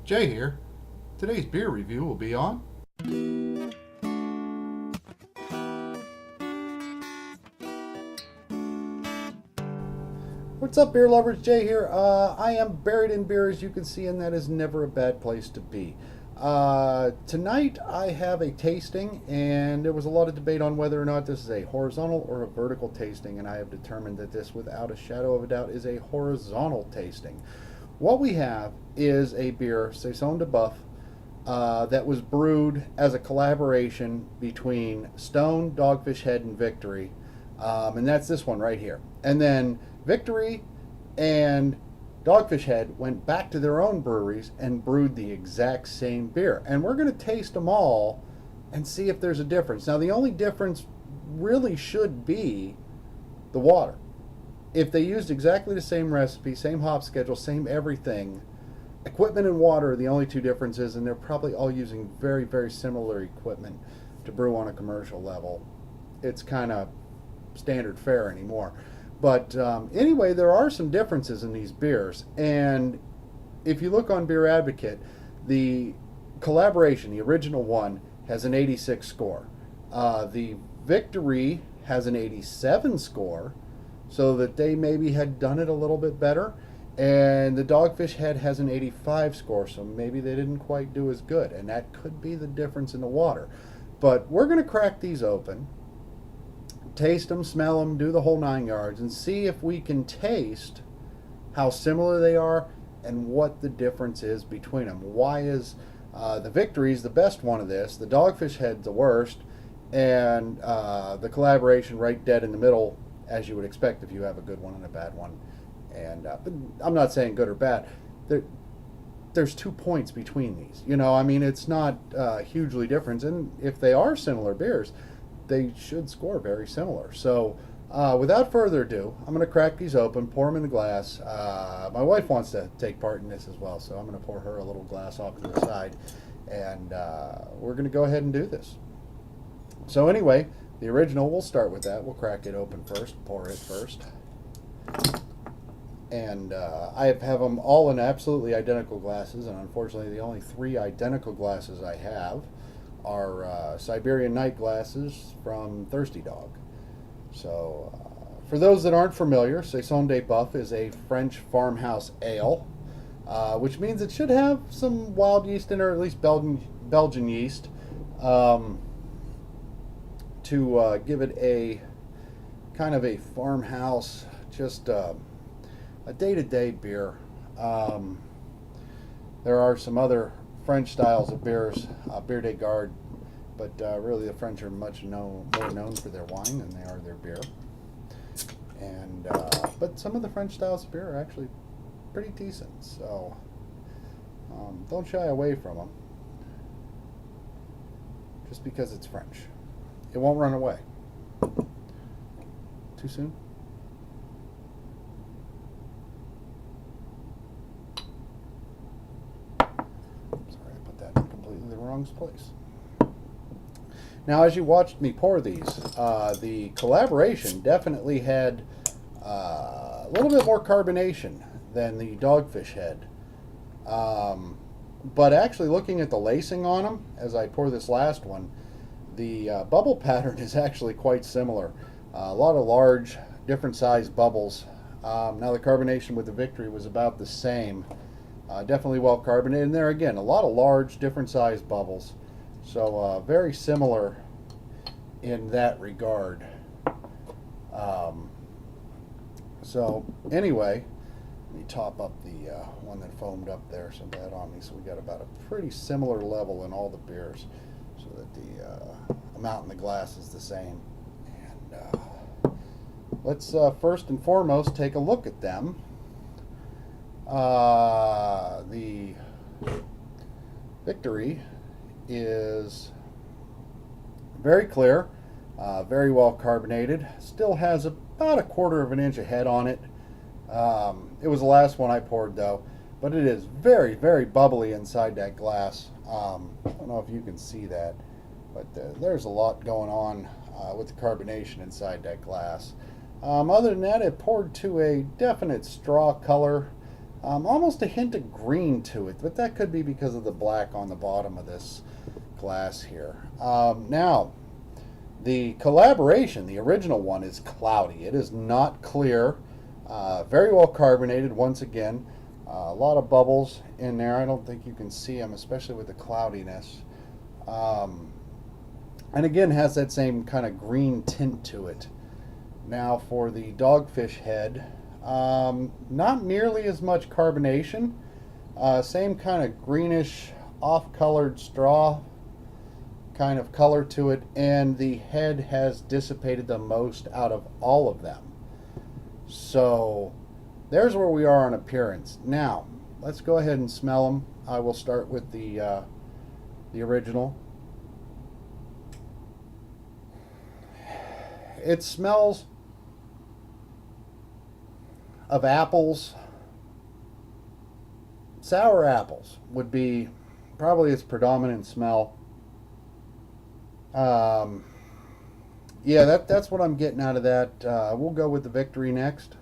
Jay here. Today's beer review will be on What's up, beer lovers? Jay here. I am buried in beer, as you can see, and that is never a bad place to be. Tonight I have a tasting, and there was a lot of debate on whether or not this is a horizontal or a vertical tasting, and I have determined that this, without a shadow of a doubt, is a horizontal tasting. What we have is a beer, Saison de Buff, that was brewed as a collaboration between Stone, Dogfish Head, and Victory. And that's this one right here. And then Victory and Dogfish Head went back to their own breweries and brewed the exact same beer. And we're going to taste them all and see if there's a difference. Now, the only difference really should be the water. If they used exactly the same recipe, same hop schedule, same everything, equipment and water are the only two differences, and they're probably all using very, very similar equipment to brew on a commercial level. It's kind of standard fare anymore. But anyway, there are some differences in these beers, and if you look on Beer Advocate, the collaboration, the original one, has an 86 score. The Victory has an 87 score, so that they maybe had done it a little bit better. And the Dogfish Head has an 85 score, so maybe they didn't quite do as good, and that could be the difference in the water. But we're going to crack these open, taste them, smell them, do the whole 9 yards, and see if we can taste how similar they are and what the difference is between them. Why is the Victory's the best one of this, the Dogfish Head's the worst, and the collaboration right dead in the middle, as you would expect if you have a good one and a bad one. And but I'm not saying good or bad. There's 2 points between these. You know, I mean, it's not hugely different. And if they are similar beers, they should score very similar. So without further ado, I'm going to crack these open, pour them in a glass. My wife wants to take part in this as well, so I'm going to pour her a little glass off to the side. And we're going to go ahead and do this. So anyway, the original, we'll start with that. We'll crack it open first, pour it first. And I have them all in absolutely identical glasses, and unfortunately the only 3 identical glasses I have are Siberian Night glasses from Thirsty Dog. So for those that aren't familiar, Saison de Buff is a French farmhouse ale, which means it should have some wild yeast in it, or at least Belgian yeast, to give it a kind of a farmhouse, just a day-to-day beer. There are some other French styles of beers, Bière de Garde, but really the French are more known for their wine than they are their beer. And but some of the French styles of beer are actually pretty decent, so don't shy away from them just because it's French. It won't run away. Too soon? Completely the wrong place. Now, as you watched me pour these, the collaboration definitely had a little bit more carbonation than the Dogfish Head. But actually, looking at the lacing on them, as I pour this last one, the bubble pattern is actually quite similar. A lot of large, different size bubbles. Now, the carbonation with the Victory was about the same. Definitely well carbonated. And there again, a lot of large, different sized bubbles. So very similar in that regard. So anyway, let me top up the one that foamed up there so bad on me. So we got about a pretty similar level in all the beers, so that the amount in the glass is the same. And let's first and foremost take a look at them. The Victory is very clear, very well carbonated, still has about 1/4 of an inch of head on it. It was the last one I poured though, but it is very, very bubbly inside that glass. I don't know if you can see that, but there's a lot going on with the carbonation inside that glass. Other than that, it poured to a definite straw color. Almost a hint of green to it, but that could be because of the black on the bottom of this glass here. Now, the collaboration, the original one, is cloudy. It is not clear. Very well carbonated, once again. A lot of bubbles in there. I don't think you can see them, especially with the cloudiness. And again, has that same kind of green tint to it. Now for the Dogfish Head, not nearly as much carbonation. Same kind of greenish, off-colored straw kind of color to it, and the head has dissipated the most out of all of them. So there's where we are on appearance. Now let's go ahead and smell them. I will start with the original. It smells of apples. Sour apples would be probably its predominant smell. Yeah, that's what I'm getting out of that. We'll go with the Victory next.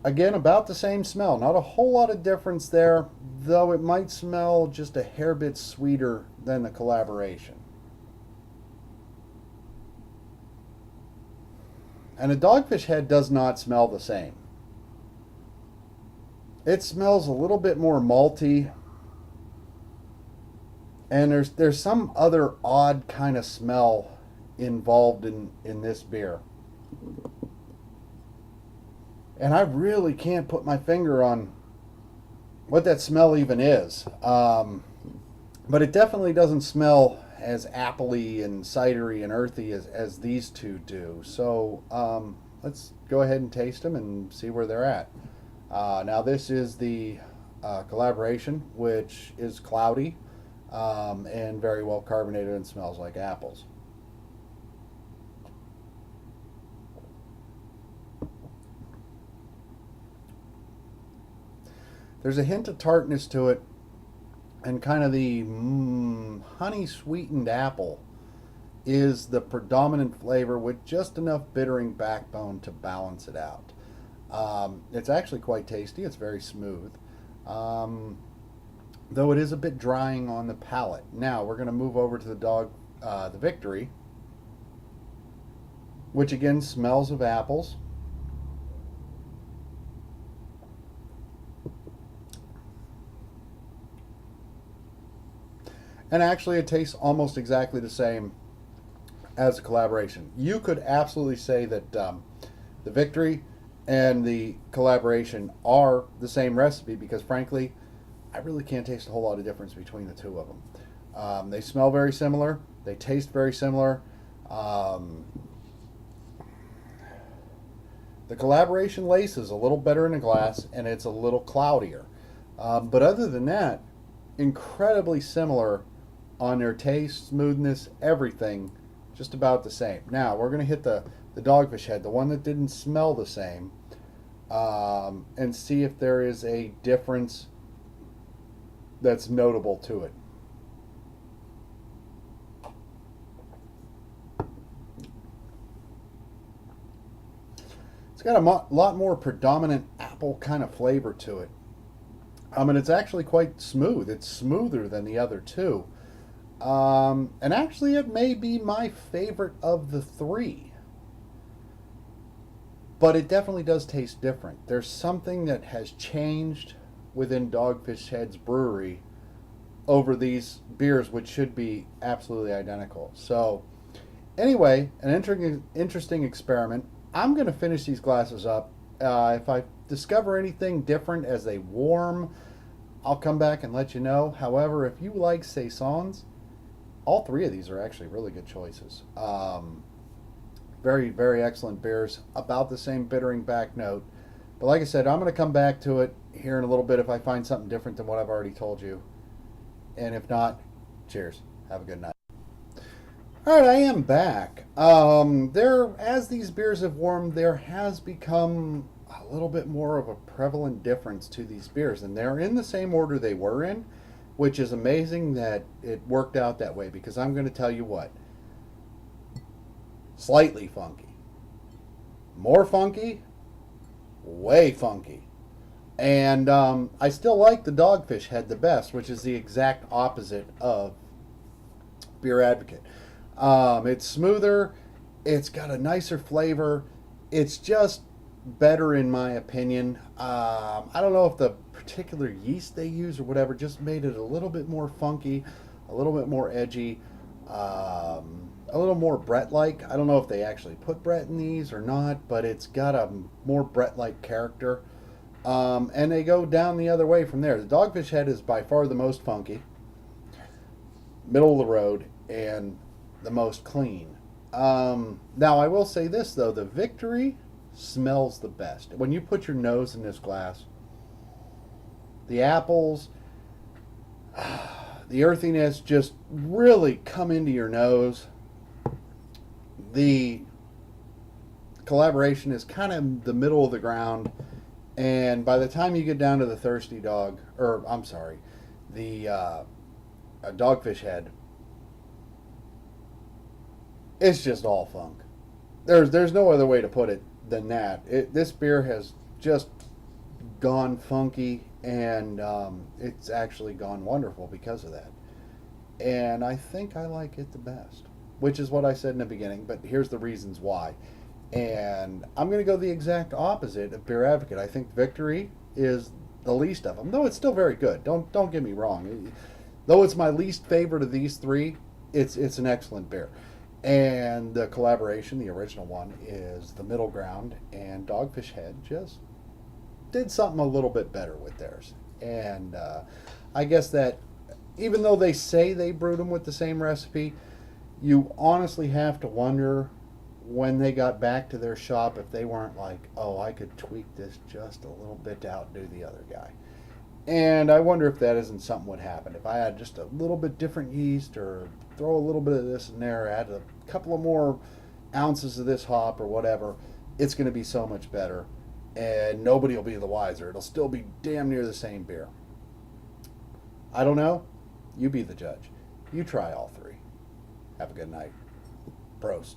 Again, about the same smell. Not a whole lot of difference there, though it might smell just a hair bit sweeter than the collaboration. And a Dogfish Head does not smell the same. It smells a little bit more malty. And there's some other odd kind of smell involved in this beer. And I really can't put my finger on what that smell even is. But it definitely doesn't smell as appley and cidery and earthy as these two do. So let's go ahead and taste them and see where they're at. Now this is the collaboration, which is cloudy and very well carbonated and smells like apples. There's a hint of tartness to it, and kind of the honey sweetened apple is the predominant flavor, with just enough bittering backbone to balance it out. It's actually quite tasty. It's very smooth, though it is a bit drying on the palate. Now we're going to move over to the Victory, which again smells of apples. And actually it tastes almost exactly the same as a collaboration. You could absolutely say that the Victory and the collaboration are the same recipe, because frankly, I really can't taste a whole lot of difference between the two of them. They smell very similar. They taste very similar. The collaboration laces a little better in a glass, and it's a little cloudier. But other than that, incredibly similar on their taste, smoothness, everything, just about the same. Now we're going to hit the Dogfish Head, the one that didn't smell the same, and see if there is a difference that's notable to it. It's got a lot more predominant apple kind of flavor to it. And it's actually quite smooth. It's smoother than the other two. And actually it may be my favorite of the three. But it definitely does taste different. There's something that has changed within Dogfish Head's brewery over these beers, which should be absolutely identical. So anyway, an interesting experiment. I'm going to finish these glasses up. If I discover anything different as they warm, I'll come back and let you know. However, if you like Saisons, all three of these are actually really good choices. Very, very excellent beers. About the same bittering back note. But like I said, I'm going to come back to it here in a little bit if I find something different than what I've already told you. And if not, cheers. Have a good night. All right, I am back. As these beers have warmed, there has become a little bit more of a prevalent difference to these beers, and they're in the same order they were in, which is amazing that it worked out that way, because I'm going to tell you what. Slightly funky. More funky. way funky. And I still like the Dogfish Head the best, which is the exact opposite of Beer Advocate. It's smoother, it's got a nicer flavor, it's just better in my opinion. I don't know if the particular yeast they use or whatever just made it a little bit more funky, a little bit more edgy, a little more Brett-like. I don't know if they actually put Brett in these or not, but it's got a more Brett-like character. And they go down the other way from there. The Dogfish Head is by far the most funky, middle of the road, and the most clean. Now, I will say this, though. The Victory smells the best. When you put your nose in this glass, the apples, the earthiness just really come into your nose. The collaboration is kind of the middle of the ground. And by the time you get down to the Thirsty Dog, or I'm sorry, the Dogfish Head, it's just all funk. There's no other way to put it than that. This beer has just gone funky, and it's actually gone wonderful because of that. And I think I like it the best, which is what I said in the beginning, but here's the reasons why. And I'm going to go the exact opposite of Beer Advocate. I think Victory is the least of them, though it's still very good. Don't get me wrong. Though it's my least favorite of these three, it's an excellent beer. And the collaboration, the original one, is the middle ground, and Dogfish Head just did something a little bit better with theirs. And I guess that even though they say they brewed them with the same recipe, you honestly have to wonder when they got back to their shop if they weren't like, oh, I could tweak this just a little bit to outdo the other guy. And I wonder if that isn't something would happen. If I had just a little bit different yeast, or throw a little bit of this in there, add a couple of more ounces of this hop or whatever, it's going to be so much better. And nobody will be the wiser. It'll still be damn near the same beer. I don't know. You be the judge. You try all three. Have a good night. Prost.